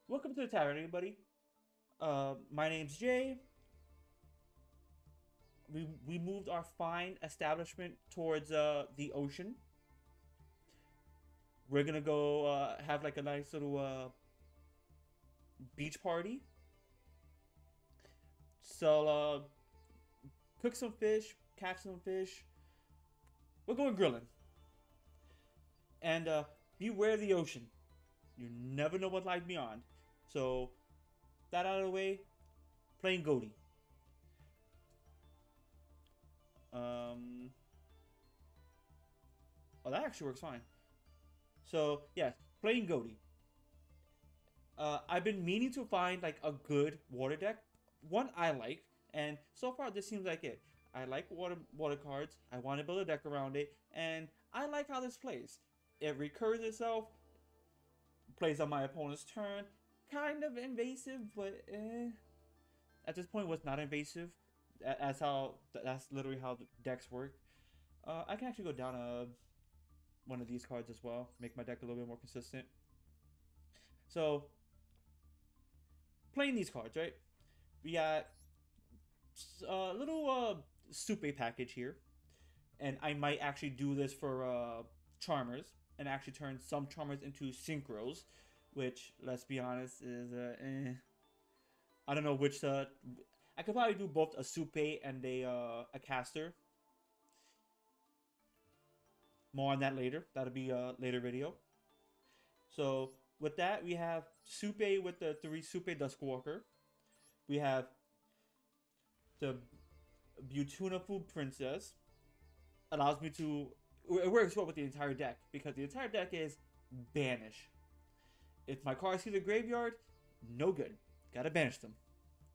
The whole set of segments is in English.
Welcome to the tavern, everybody. My name's Jay. We moved our fine establishment towards the ocean. We're gonna go have like a nice little beach party. So cook some fish, catch some fish. We're going grilling, and beware the ocean. You never know what lies beyond. So that out of the way, playing Ghoti. Oh, that actually works fine. So yeah, playing Ghoti. I've been meaning to find like a good water deck, one I like, and so far this seems like it. I like water cards. I want to build a deck around it, and I like how this plays. It recurs itself, plays on my opponent's turn. Kind of invasive, but at this point was not invasive. That's literally how the decks work. I can actually go down one of these cards as well, make my deck a little bit more consistent. So playing these cards, right? We got a little Supe package here, and I might actually do this for Charmers and actually turn some Charmers into Synchros, which, let's be honest, is I don't know which. I could probably do both a Supe and a Caster. More on that later. That'll be a later video. So with that, we have Supe with the 3 Supe Duskwalker. We have the Beautiful Princess. Allows me to... It works well with the entire deck, because the entire deck is Banish. If my cards see the graveyard, no good. Gotta banish them.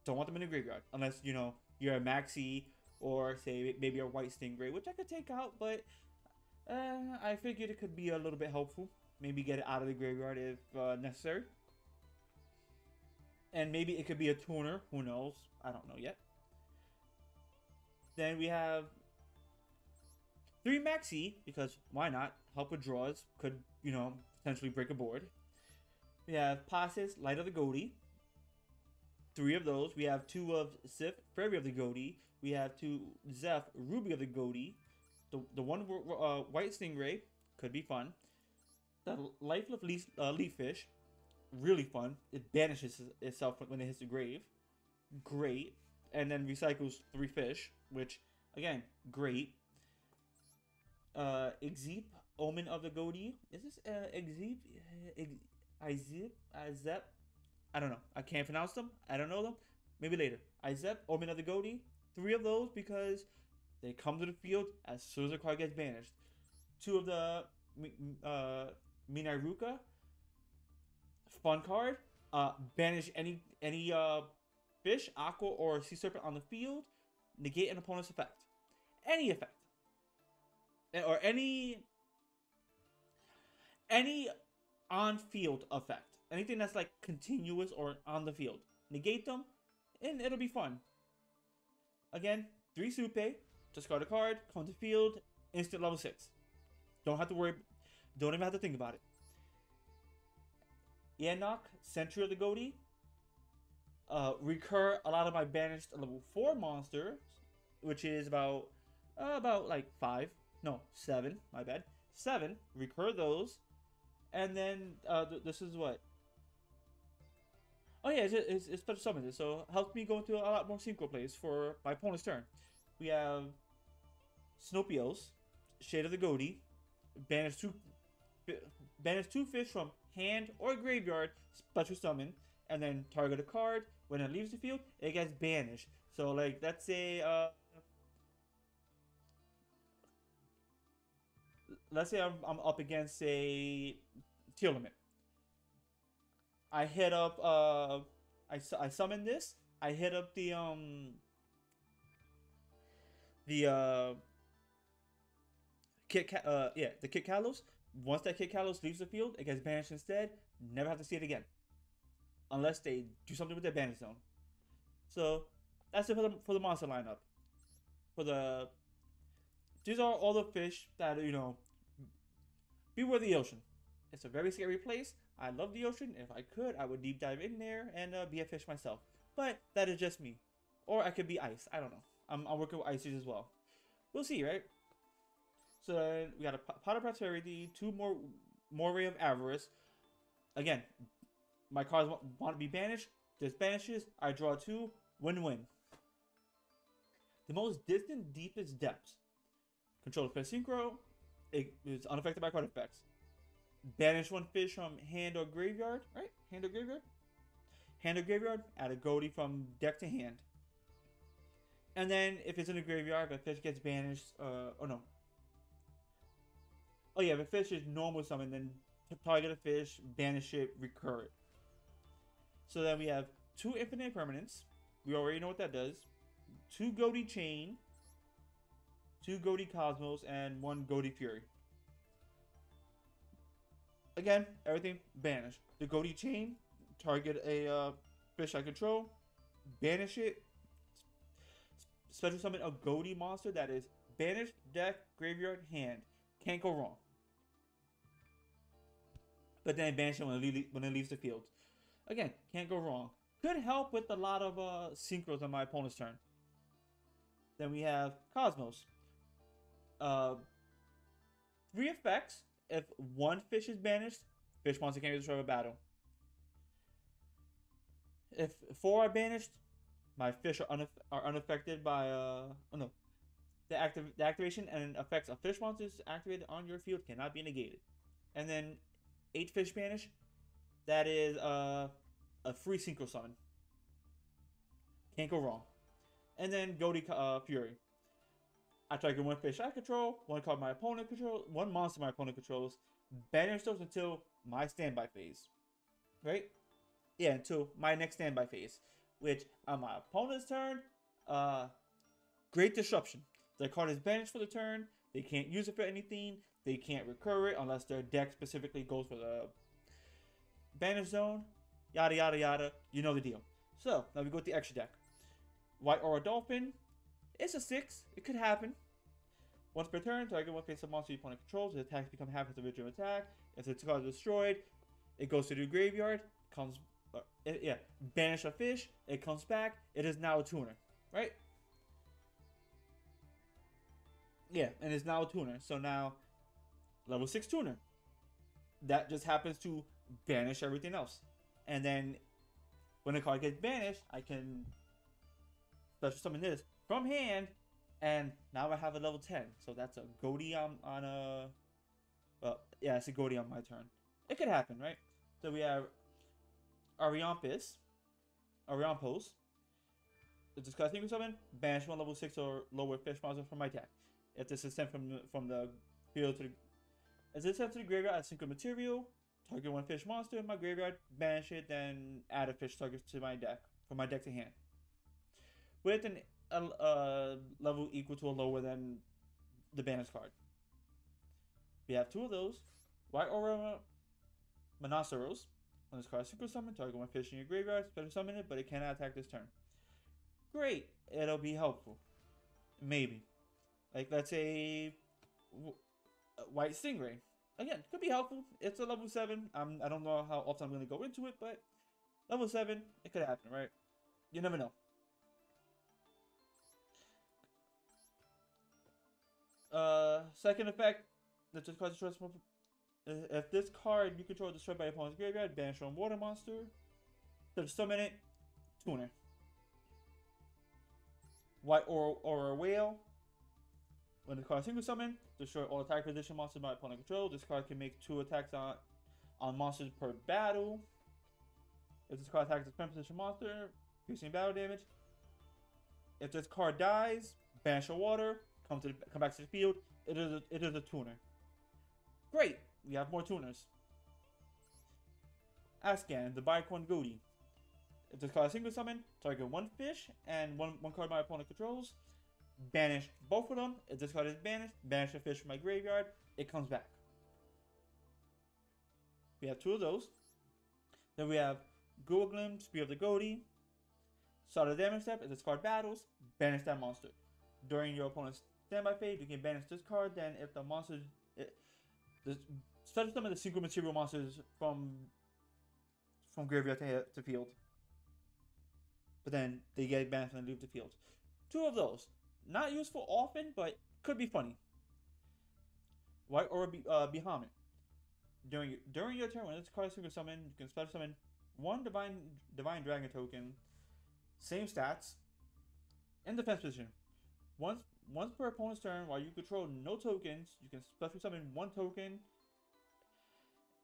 Don't want them in the graveyard. Unless, you know, you're a Maxi or, say, maybe a White Stingray, which I could take out, but I figured it could be a little bit helpful. Maybe get it out of the graveyard if necessary. And maybe it could be a tuner. Who knows? I don't know yet. Then we have 3 Maxi, because why not? Help with draws. Could, you know, potentially break a board. We have Passes, Light of the Ghoti. 3 of those. We have 2 of Sif, Fairy of the Ghoti. We have 2 Zeph, Ruby of the Ghoti. The one White Stingray, could be fun. The Lifeless Leaf Fish, really fun. It banishes itself when it hits the grave. Great. And then recycles 3 fish, which, again, great. Exeep, Omen of the Ghoti. Is this Exeep? Izep? I don't know. I can't pronounce them. I don't know them. Maybe later. Izep, Omen of the Ghoti. 3 of those because they come to the field as soon as the card gets banished. 2 of the Minairuka. Fun card. Banish any fish, aqua, or sea serpent on the field. Negate an opponent's effect. Any effect. Or any on-field effect. Anything that's like continuous or on the field. Negate them, and it'll be fun. Again, 3 Supe. Discard a card, come to field, instant level 6. Don't have to worry, don't even have to think about it. Enoch, Sentry of the Ghoti. Recur a lot of my banished level 4 monsters, which is about like 5. No, 7, my bad. 7, recur those. And then this is what? Oh yeah, it's special summon this, so helps me go into a lot more synchro plays for my opponent's turn. We have Snopios, Shade of the Ghoti, banish 2 fish from hand or graveyard, special summon, and then target a card. When it leaves the field, it gets banished. So like, let's say I'm up against a Teal Limit. I hit up I summon this. I hit up the Kit Kalos. Once that Kit Kalos leaves the field, it gets banished instead. Never have to see it again, unless they do something with their banish zone. So that's it for the monster lineup. These are all the fish that, you know, beware the ocean. It's a very scary place, I love the ocean. If I could, I would deep dive in there and be a fish myself. But that is just me. Or I could be ice. I don't know. I'm working with ices as well. We'll see, right? So then we got a Pot of Prosperity, two more Ray of Avarice. Again, my cards want to be banished. This banishes. I draw two. Win-win. The most distant, deepest depths. Control the synchro. It is unaffected by card effects. Banish one fish from hand or graveyard, right? Hand or graveyard? Hand or graveyard, add a Ghoti from deck to hand. And then if it's in the graveyard, if a fish gets banished, oh no. Oh yeah, if a fish is normal summon, then target a fish, banish it, recur it. So then we have two infinite permanents. We already know what that does. Two Ghoti Chain, two Ghoti Cosmos, and one Ghoti Fury. Again, everything banished. The Ghoti Chain, target a fish I control, banish it, special summon a Ghoti monster that is banished, deck, graveyard, hand. Can't go wrong. But then banish it when it leaves the field. Again, can't go wrong. Could help with a lot of synchros on my opponent's turn. Then we have Cosmos. 3 effects. If one fish is banished, fish monster can't be destroyed in battle. If 4 are banished, my fish are unaffected by the activation and effects of fish monsters activated on your field cannot be negated. And then 8 fish banish, that is a free synchro summon. Can't go wrong. And then Ghoti Fury. I target one fish I control, one card my opponent controls, one monster my opponent controls. Banish those until my standby phase. Right? Yeah, until my next standby phase. Which, on my opponent's turn, Great Disruption. Their card is banished for the turn. They can't use it for anything. They can't recur it unless their deck specifically goes for the banish zone. Yada, yada, yada. You know the deal. So, now we go with the extra deck. White Aura Dolphin. It's a 6. It could happen. Once per turn, target one face of monster your opponent controls. The attacks become half its original attack. If the card is destroyed, it goes to the graveyard. Comes, banish a fish. It comes back. It is now a tuner, right? Yeah, and it's now a tuner. So now, level 6 tuner. That just happens to banish everything else. And then, when a card gets banished, I can special summon this from hand, and now I have a level 10. So that's a Ghoti on a... Well, yeah, it's a Ghoti on my turn. It could happen, right? So we have Ariampos. If this card single summon, banish one level 6 or lower fish monster from my deck. If this is sent from the field to the... As it's sent to the graveyard as synchro material, target one fish monster in my graveyard, banish it, then add a fish target to my deck, from my deck to hand. With a level equal to or lower than the banish card. We have 2 of those. White Aura Monoceros. When this card is super summon, target one fish in your graveyard, special summon it, but it cannot attack this turn. Great. It'll be helpful. Maybe. Like, let's say White Stingray. Again, could be helpful. It's a level 7. I don't know how often I'm going to go into it, but level 7, it could happen, right? You never know. Second effect, if this card destroys, if this card you control is destroyed by your opponent's graveyard, banish one water monster. So summon it, tuner. White Aura Whale. When the card is single summon, destroy all attack position monsters my opponent control. This card can make 2 attacks on monsters per battle. If this card attacks a spend position monster, piercing battle damage. If this card dies, banish a water. Come back to the field. It is a tuner. Great. We have more tuners. Ascan, the Bicorn Ghoti. If this card is single summon, target one fish and one card my opponent controls. Banish both of them. If this card is banished, banish a fish from my graveyard. It comes back. We have 2 of those. Then we have Guglim, Spear of the Ghoti. Start a damage step. If this card battles, banish that monster. During your opponent's standby phase, you can banish this card. Then if the monster... the special summon the synchro material monsters from from graveyard to field. But then they get banished and leave the field. 2 of those. Not useful often, but could be funny. White Aura Bahamut. During your turn, when this card is super summoned, you can special summon 1 divine dragon token. Same stats. In defense position. Once per opponent's turn, while you control no tokens, you can special summon 1 token.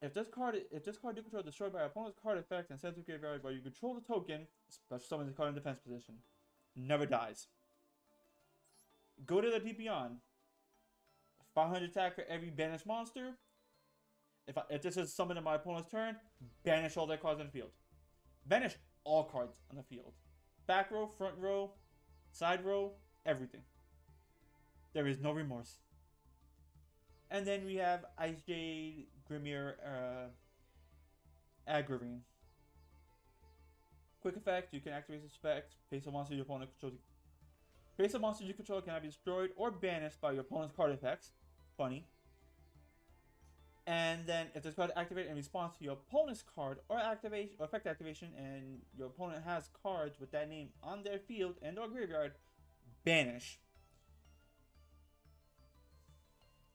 If this card you control is destroyed by opponent's card effect and sends to graveyard while you control the token, special summon the card in defense position. Never dies. Go to the deep beyond. 500 attack for every banished monster. If this is summoned in my opponent's turn, banish all their cards on the field. Banish all cards on the field. Back row, front row, side row, everything. There is no remorse. And then we have Ice Jade, Grimir, Agrivine. Quick effect, you can activate this effect. Face a monster your opponent controls. Face a monster you control cannot be destroyed or banished by your opponent's card effects. Funny. And then if this card is activated in response to your opponent's card or effect activation, and your opponent has cards with that name on their field and or graveyard, banish.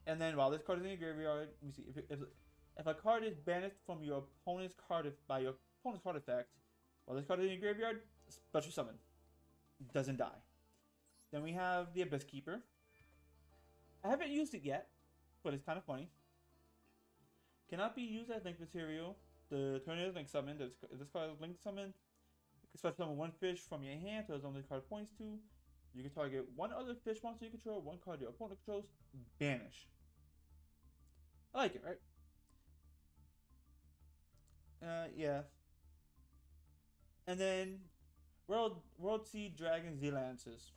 And then while this card is in your graveyard, let me see, if a card is banished from your opponent's card by your opponent's card effect, while this card is in your graveyard, special summon. Doesn't die. Then we have the Abyss Keeper. I haven't used it yet, but it's kind of funny. Cannot be used as link material. The turn is link summoned. If this card is link summoned, you can special summon 1 fish from your hand to the zone the card points to. You can target 1 other fish monster you control, 1 card your opponent controls, banish. I like it, right? Yeah. And then World Sea Dragon Z-Lances.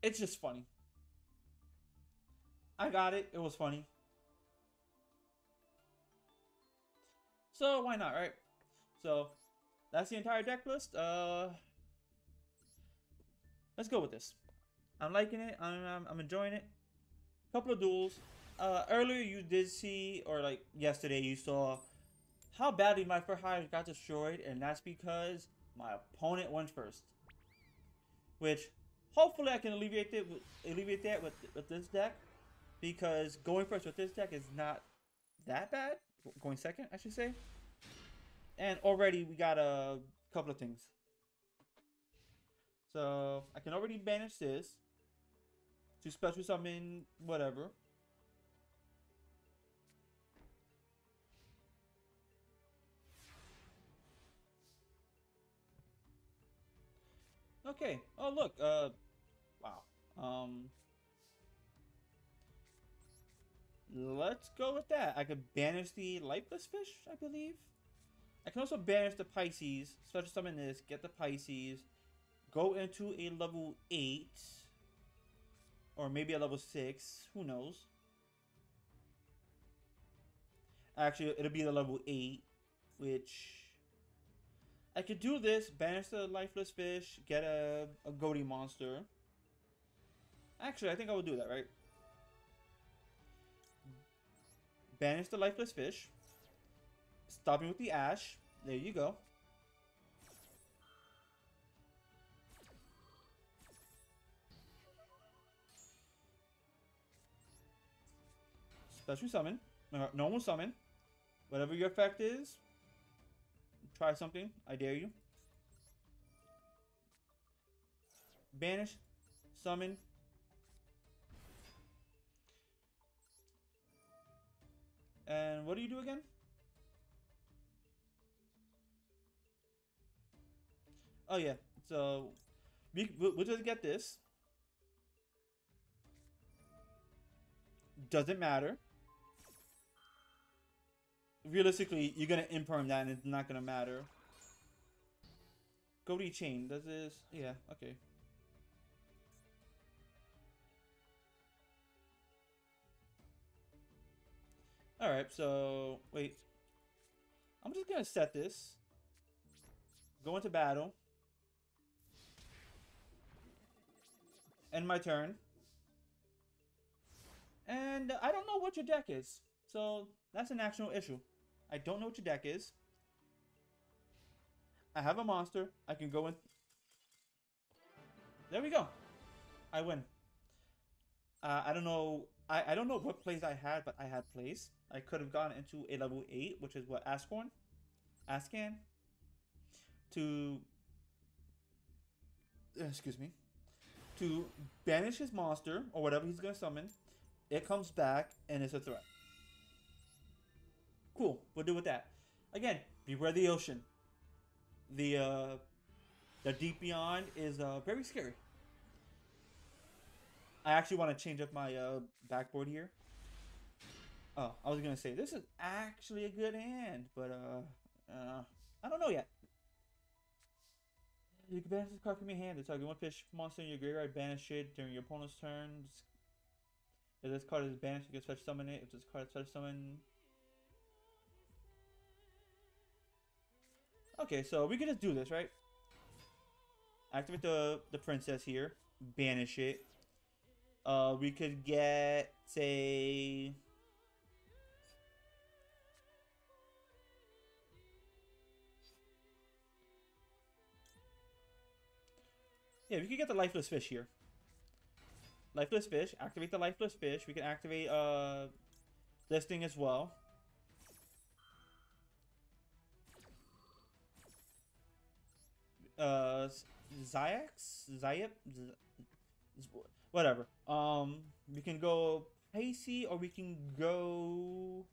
It's just funny. I got it. It was funny. So why not, right? So that's the entire deck list. Let's go with this. I'm liking it. I'm enjoying it. Couple of duels. Earlier you did see, or like yesterday you saw how badly my first hire got destroyed, and that's because my opponent went first. Which hopefully I can alleviate that with this deck, because going first with this deck is not that bad. Going second, I should say. And already we got a couple of things. So I can already banish this to special summon whatever. Okay. Oh look. Wow. Let's go with that. I could banish the Lifeless Fish, I believe. I can also banish the Pisces. Special summon this. Get the Pisces. Go into a level 8. Or maybe a level 6. Who knows? Actually, it'll be the level 8. Which... I could do this. Banish the Lifeless Fish. Get a Ghoti monster. Actually, I think I will do that, right? Banish the Lifeless Fish. Stopping with the Ash. There you go. Special summon. Normal summon. Whatever your effect is. Try something. I dare you. Banish. Summon. And what do you do again? Oh yeah, so we'll just get this. Doesn't matter. Realistically, you're gonna imperm that and it's not gonna matter. Ghoti chain, does this? Yeah, okay. Alright, so wait. I'm just gonna set this. Go into battle. End my turn. And I don't know what your deck is. So that's an actual issue. I don't know what your deck is. I have a monster. I can go in. There we go. I win. I don't know. I don't know what plays I had, but I had plays. I could have gone into a level 8, which is what Ascan, to excuse me, to banish his monster or whatever he's gonna summon. It comes back and it's a threat. Cool. We'll do with that. Again, beware the ocean. The deep beyond is very scary. I actually want to change up my backboard here. Oh, I was gonna say this is actually a good hand, but I don't know yet. You can banish this card from your hand. It's target one fish monster in your graveyard. Banish it during your opponent's turn. If this card is banished, you can special summon it. If this card is special summon. Okay, so we can just do this, right? Activate the princess here. Banish it. We could get, say... Yeah, we could get the lifeless fish here. Lifeless fish. Activate the lifeless fish. We can activate this thing as well. Zayep? Whatever. We can go Pacey or we can go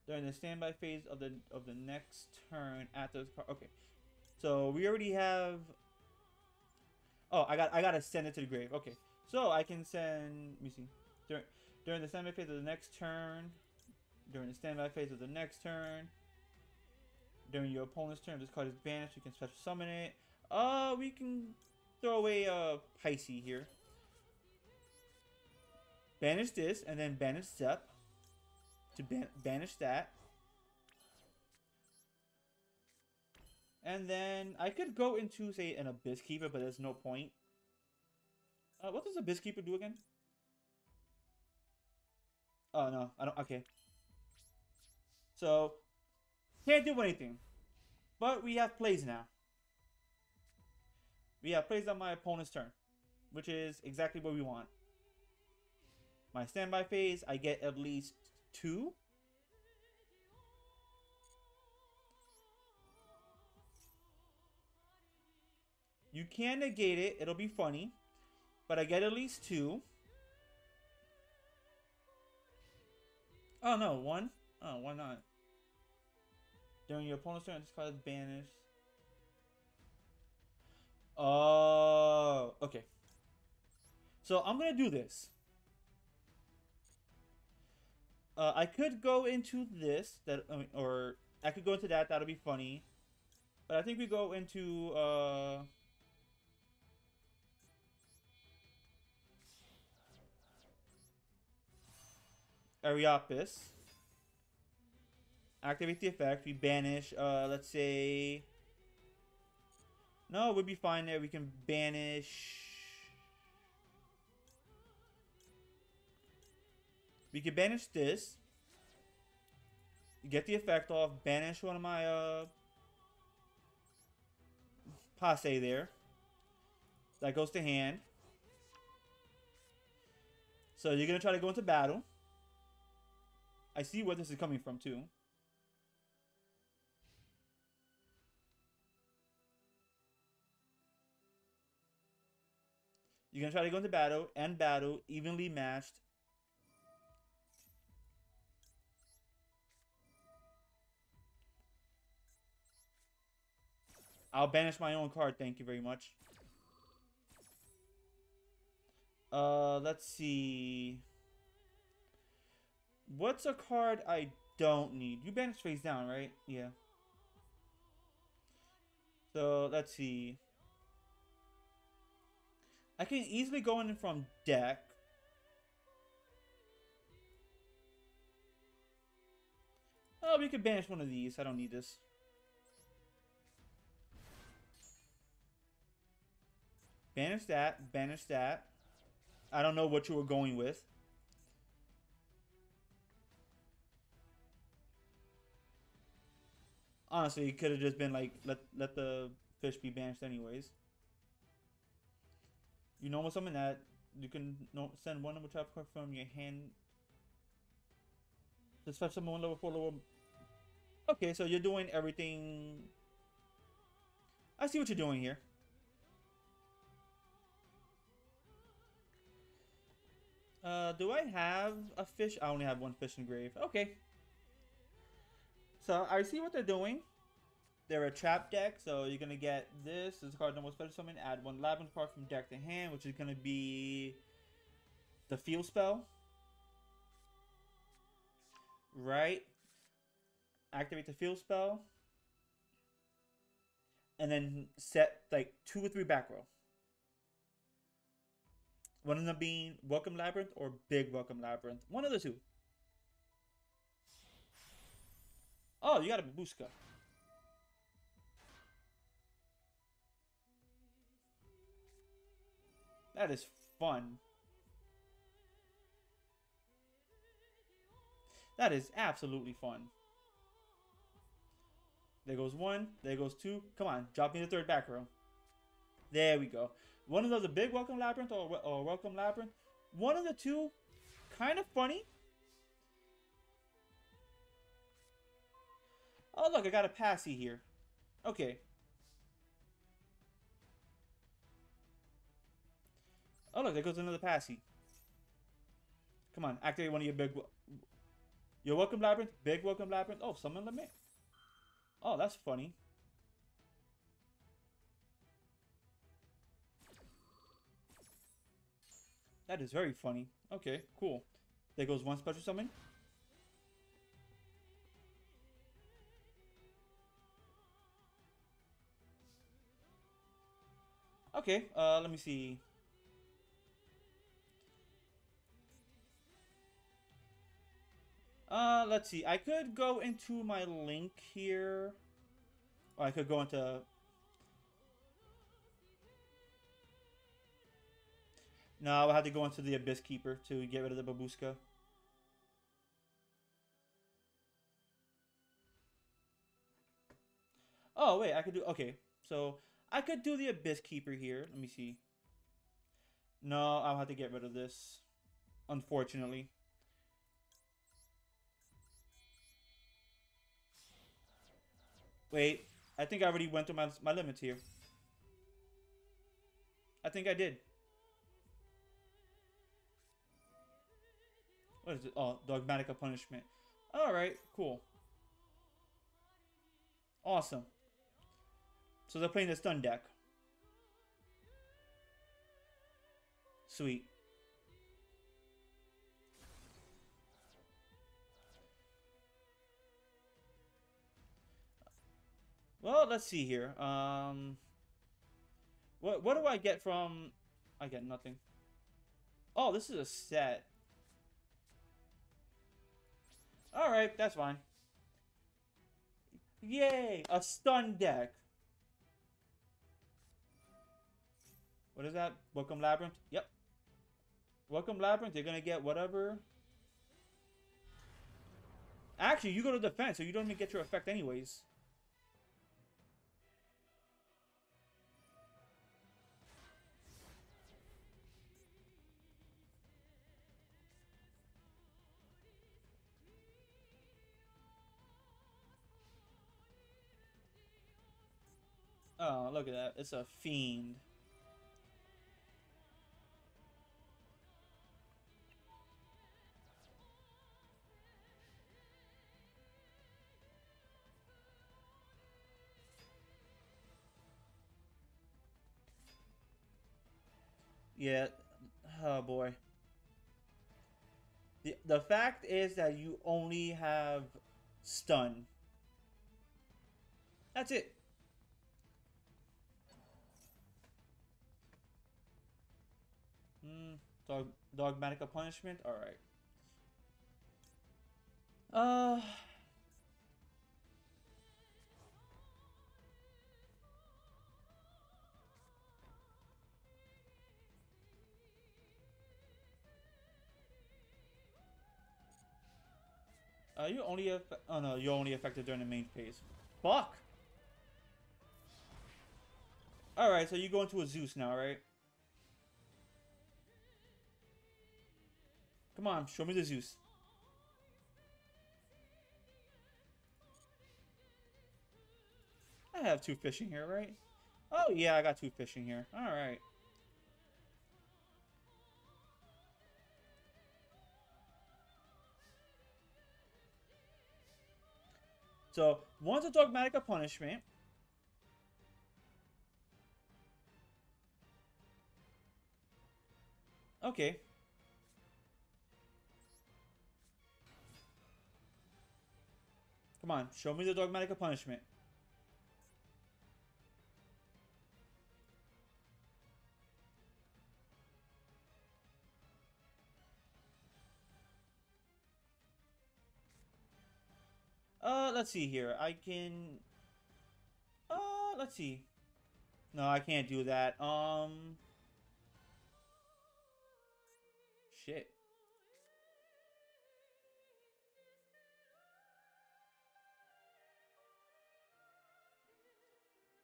during the standby phase of the next turn after this card. Okay. So we already have. Oh, I gotta send it to the grave. Okay, so I can send. Let me see. During the standby phase of the next turn. During the standby phase of the next turn. During your opponent's turn, if this card is banished, you can special summon it. We can throw away Picey here. Banish this and then banish Zep to banish that. And then I could go into, say, an Abyss Keeper, but there's no point. What does Abyss Keeper do again? Oh, no. I don't. Okay. So, can't do anything. But we have plays now. We have plays on my opponent's turn, which is exactly what we want. My standby phase, I get at least 2. You can negate it. It'll be funny. But I get at least 2. Oh, no. 1? Oh, why not? During your opponent's turn, this card is banished. Oh, okay. So I'm going to do this. I could go into this. Or I could go into that. That'll be funny. But I think we go into... Ariapis. Activate the effect. We banish, let's say... No, it would be fine there. We can banish... We can banish this. Get the effect off. Banish one of my, Passe there. That goes to hand. So you're going to try to go into battle. I see where this is coming from, too. You're going to try to go into battle and battle, evenly matched. I'll banish my own card, thank you very much. Let's see. What's a card I don't need? You banish face down, right? Yeah. So, let's see. I can easily go in from deck. Oh, we could banish one of these. I don't need this. Banish that. Banish that. I don't know what you were going with. Honestly, it could have just been like let the fish be banished anyways. You normal summon that. You can send one number trap card from your hand. Just fetch someone level 4 level. Okay, so you're doing everything. I see what you're doing here. Do I have a fish? I only have one fish in grave. Okay. So I see what they're doing. They're a trap deck, so you're gonna get this. This card normal special summon. Add one labyrinth card from deck to hand, which is gonna be the field spell. Right. Activate the field spell. And then set like 2 or 3 back row. One of them being Welcome Labyrinth or Big Welcome Labyrinth. One of the two. Oh, you got a Babushka. That is fun. That is absolutely fun. There goes 1. There goes 2. Come on, drop me the 3rd back row. There we go. One of those a Big Welcome Labyrinth or Welcome Labyrinth. One of the two, kind of funny. Oh, look, I got a Passy here. Okay. Oh, look, there goes another Passy. Come on, activate one of your big... Your Welcome Labyrinth, Big Welcome Labyrinth. Oh, summon limit. Oh, that's funny. That is very funny. Okay, cool. There goes one special summon. Okay, let me see. Let's see. I could go into my link here. Or I could go into... No, I'll have to go into the Abyss Keeper to get rid of the Babushka. Oh, wait, I could do... Okay, so I could do the Abyss Keeper here. Let me see. No, I'll have to get rid of this. Unfortunately. Wait, I think I already went through my limits here. I think I did. What is it? Oh, Dogmatica Punishment. Alright, cool. Awesome. So they're playing the stun deck. Sweet. Well, let's see here. What do I get from... I get nothing. Oh, this is a set. Alright, that's fine. Yay! A stun deck. What is that? Welcome Labyrinth? Yep. Welcome Labyrinth, you're gonna get whatever. Actually, you go to defense, so you don't even get your effect anyways. Oh, look at that. It's a fiend. Yeah. Oh, boy. The fact is that you only have stun. That's it. Dogmatica Punishment? Alright. Uh... you only oh no, you're only affected during the main phase. Fuck. Alright, so you go into a Zeus now, right? Come on, show me the Zeus. I have 2 fishing here, right? Oh, yeah, I got 2 fishing here. Alright. So, one's a dogmatic punishment. Okay. Come on, show me the dogmatic punishment. Let's see here. I can... let's see. No, I can't do that. Shit.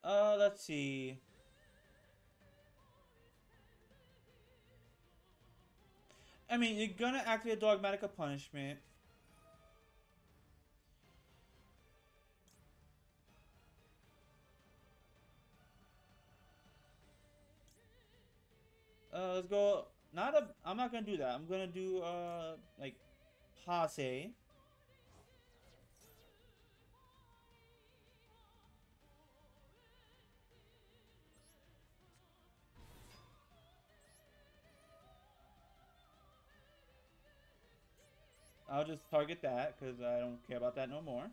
Let's see. I mean, you're gonna activate a dogmatic punishment. Let's go. I'm not gonna do that. I'm gonna do, like, passe. I'll just target that, because I don't care about that no more.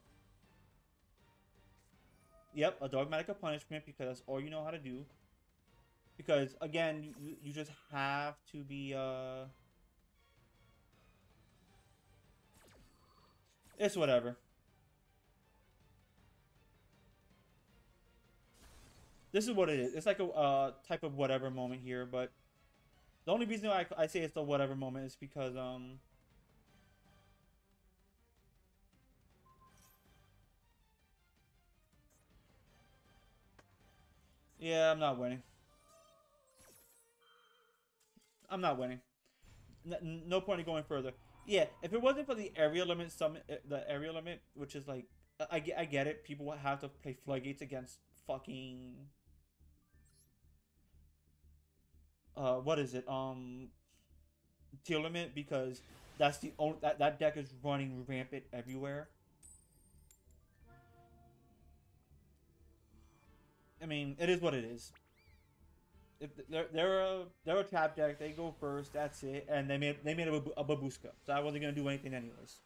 Yep, a dogmatic punishment, because that's all you know how to do. Because, again, you just have to be, It's whatever. This is what it is. It's like a type of whatever moment here, but the only reason I say it's the whatever moment is because, yeah, I'm not winning. I'm not winning. No point in going further. Yeah, if it wasn't for the area limit summon, the area limit, which is like, I get it. People have to play floodgates against fucking, what is it? Tier limit, because that's the only that deck is running rampant everywhere. I mean, it is what it is. If they're a trap deck, they go first. That's it, and they made a babushka, so I wasn't gonna do anything anyways.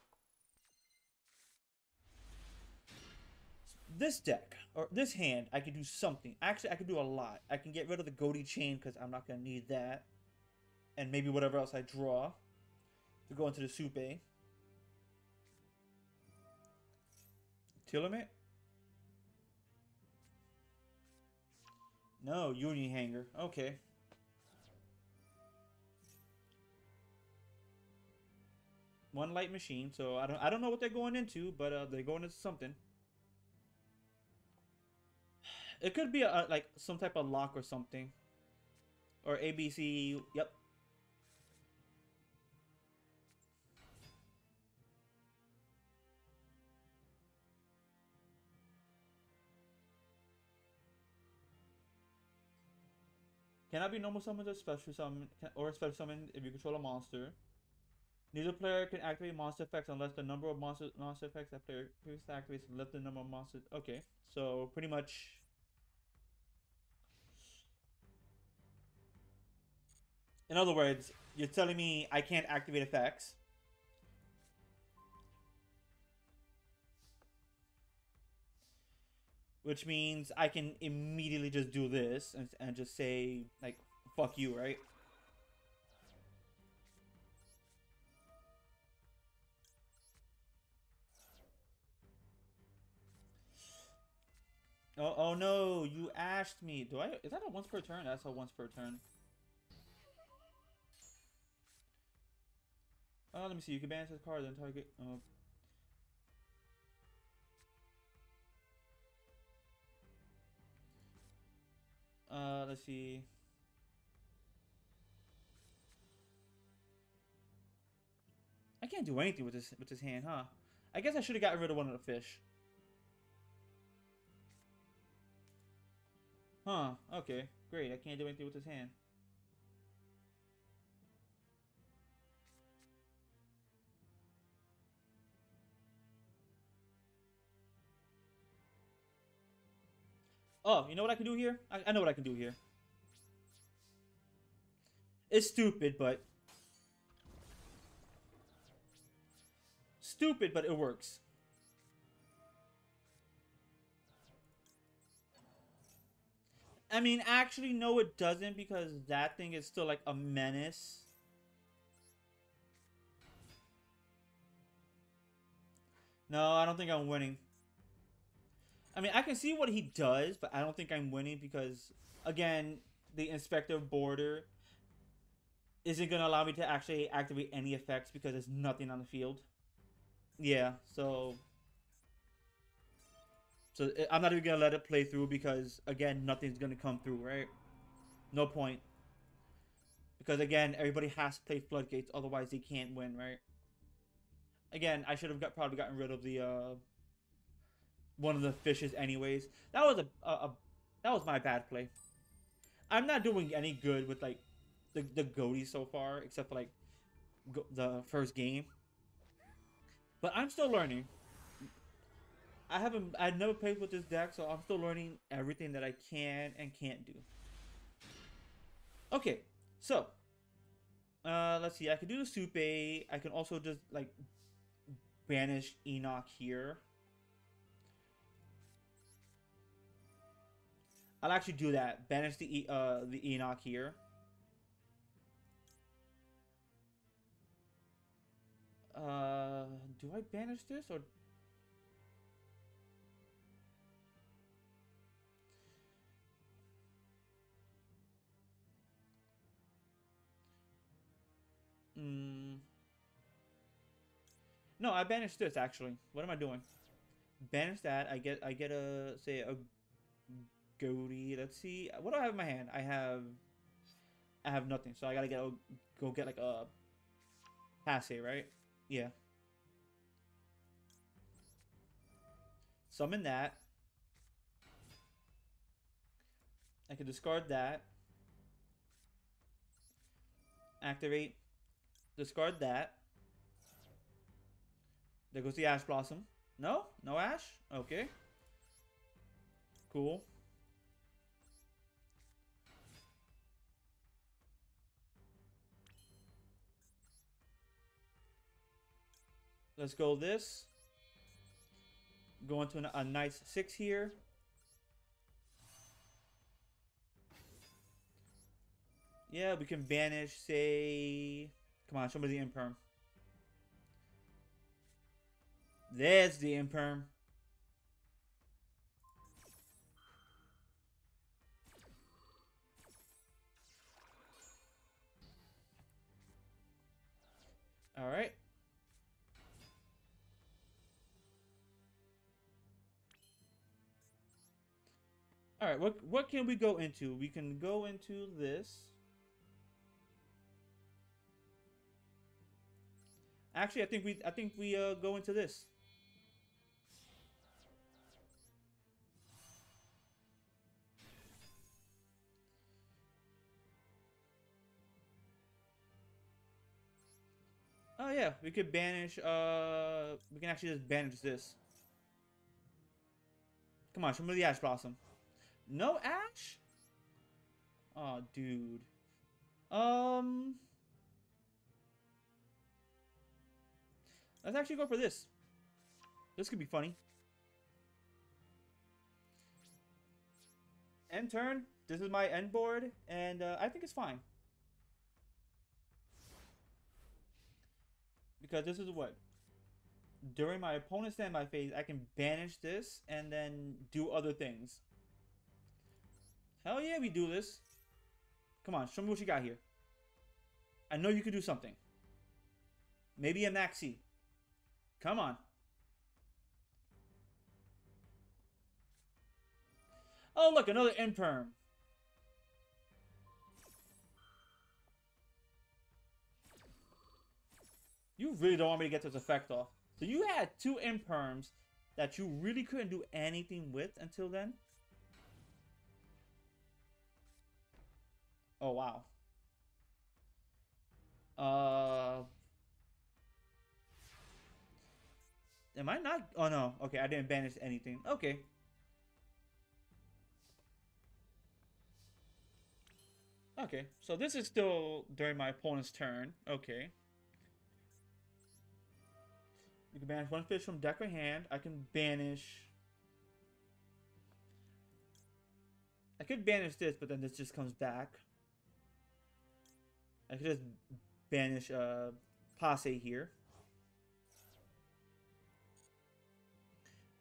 This deck or this hand, I could do something. Actually, I could do a lot. I can get rid of the Ghoti chain because I'm not gonna need that, and maybe whatever else I draw to go into the soup. Tier limit? No, Union Hanger. Okay. One light machine, so I don't know what they're going into, but they're going into something. It could be a like some type of lock or something. Or ABC. Yep. Cannot be normal summoned or special summon or special summon if you control a monster. Neither player can activate monster effects unless the number of monster effects that player previously activates less than the number of monsters. Okay, so pretty much. In other words, you're telling me I can't activate effects. Which means I can immediately just do this and just say, like, fuck you, right? Oh no, you ashed me. Is that a once per turn? That's a once per turn. Oh, let me see. You can ban this card, then target. Let's see. I can't do anything with this hand, huh? I guess I should have gotten rid of one of the fish. Huh, okay. Great, I can't do anything with this hand. Oh, you know what I can do here? I know what I can do here. It's stupid, but... Stupid, but it works. I mean, actually, no it doesn't, because that thing is still like a menace. No, I don't think I'm winning. I mean, I can see what he does, but I don't think I'm winning because, again, the Inspector Border isn't going to allow me to actually activate any effects because there's nothing on the field. Yeah, so I'm not even going to let it play through because, again, nothing's going to come through, right? No point. Because, again, everybody has to play Floodgates, otherwise they can't win, right? Again, I should have probably gotten rid of the one of the fishes anyways. That was that was my bad play. I'm not doing any good with like the Ghoti so far, except for like the first game. But I'm still learning. I've never played with this deck, so I'm still learning everything that I can and can't do. Okay, so let's see. I can do the Supe. I can also just like banish Enoch here. I'll actually do that. Banish the Enoch here. Do I banish this or? No, I banished this actually. What am I doing? Banish that. I get a say a Ghoti. Let's see. What do I have in my hand? I have nothing. So I gotta go get like a passe, right? Yeah. Summon that. I can discard that. Activate. Discard that. There goes the Ash Blossom. No? No Ash? Okay. Cool. Let's go this. Go into a nice 6 here. Yeah, we can banish, say... Come on, show me the Imperm. There's the Imperm. Alright. Alright, what can we go into? We can go into this. Actually, I think we go into this. Oh yeah, we could banish we can actually just banish this. Come on, show me the Ash Blossom. No Ash? Oh dude. Let's actually go for this. This could be funny. End turn. This is my end board, and I think it's fine. Because this is what? During my opponent's standby phase, I can banish this and then do other things. Hell yeah, we do this. Come on, show me what you got here. I know you could do something. Maybe a Maxi. Come on. Oh, look, another Imperm. You really don't want me to get this effect off. So you had two imperms that you really couldn't do anything with until then. Oh, wow. Uh, am I not? Oh, no. Okay, I didn't banish anything. Okay. Okay, so this is still during my opponent's turn. Okay. You can banish one fish from deck or hand. I can banish... I could banish this, but then this just comes back. I could just banish Passe here.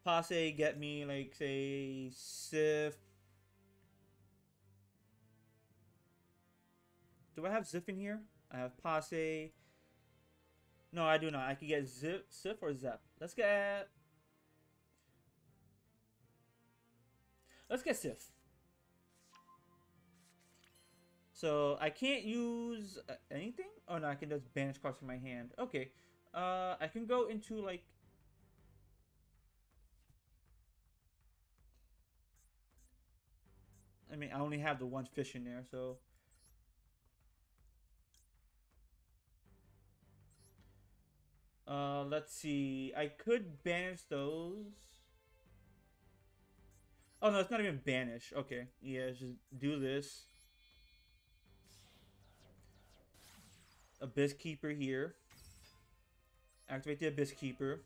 Passe get me, like, say, Sif. Do I have Zif in here? I have Passe. No, I do not. I could get Sif or Zep. Let's get Sif. So I can't use anything? Oh no, I can just banish cards from my hand. Okay. I can go into like... I mean, I only have the one fish in there, so... Let's see. I could banish those. Oh no, it's not even banish. Okay. Yeah, just do this. Abyss Keeper here. Activate the Abyss Keeper.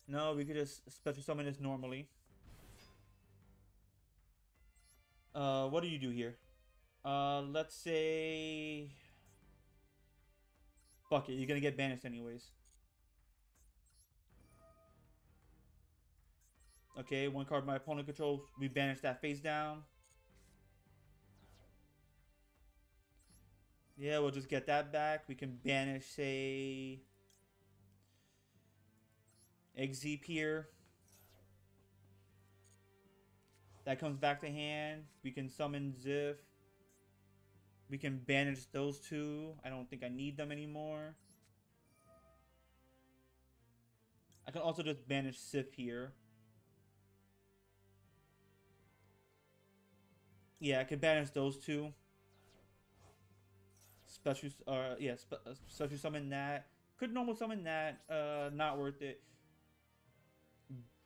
No, we could just special summon this normally. What do you do here? Let's say... Fuck it, you're gonna get banished anyways. Okay, one card my opponent controls. We banish that face down. Yeah, we'll just get that back. We can banish, say... Exeep here. That comes back to hand. We can summon Zif. We can banish those two. I don't think I need them anymore. I can also just banish Sif here. Yeah, I can banish those two. Special, yeah, special summon that. Could normal summon that. Not worth it.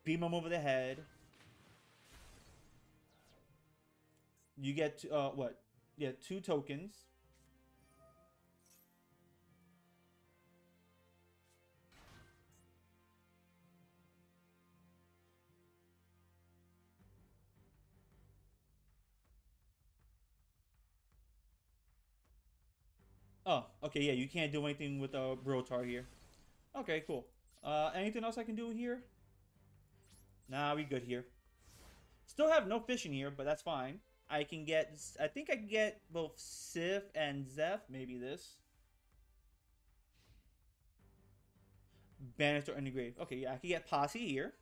Beam them over the head. You get, what? Yeah, 2 tokens. Oh, okay, yeah, you can't do anything with a Brotar here. Okay, cool. Anything else I can do here? Nah, we good here. Still have no fish in here, but that's fine. I can get... I think I can get both Sif and Zeph. Maybe this. Banished or in the grave. Okay, yeah, I can get Posse here.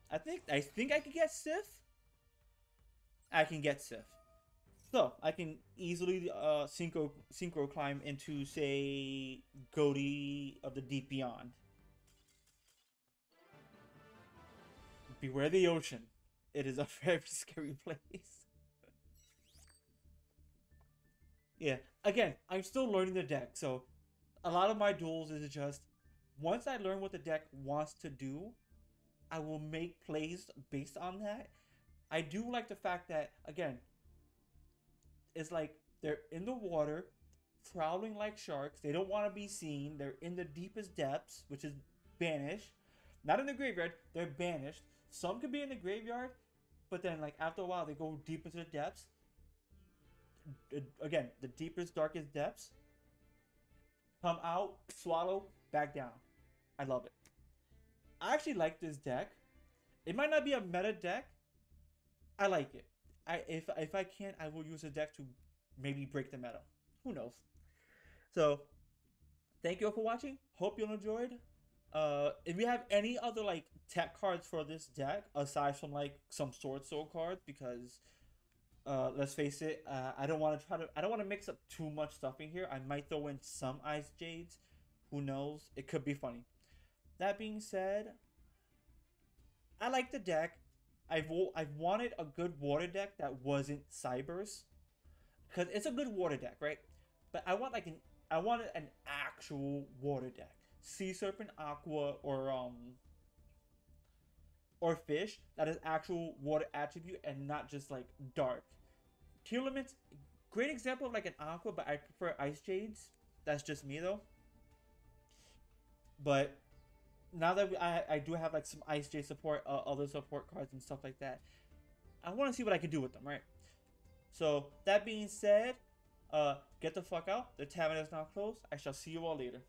I think I can get Sif. I can get Sif. So, I can easily synchro climb into, say, Ghoti of the Deep Beyond. Beware the ocean. It is a very scary place. Yeah, again, I'm still learning the deck, so a lot of my duels is just, once I learn what the deck wants to do, I will make plays based on that. I do like the fact that, again, it's like they're in the water, prowling like sharks. They don't want to be seen. They're in the deepest depths, which is banished. Not in the graveyard, they're banished. Some could be in the graveyard, but then like after a while they go deep into the depths. Again, the deepest, darkest depths. Come out, swallow, back down. I love it. I actually like this deck. It might not be a meta deck. I like it. If I can, I will use a deck to maybe break the meta. Who knows? So, thank you all for watching. Hope you all enjoyed. If you have any other like tech cards for this deck aside from like some Sword Soul cards, because let's face it. I don't want to try to. I don't want to mix up too much stuff in here. I might throw in some Ice Jades. Who knows? It could be funny. That being said, I like the deck. I've wanted a good water deck that wasn't Cybers, because it's a good water deck, right? But I wanted an actual water deck. Sea Serpent, Aqua, or Fish that is actual water attribute and not just like dark. Teal Limits, great example of like an Aqua, but I prefer Ice Jades. That's just me though. But now that I do have like some Ice Jade support, other support cards and stuff like that, I want to see what I can do with them, right? So that being said, get the fuck out. The tavern is now closed. I shall see you all later.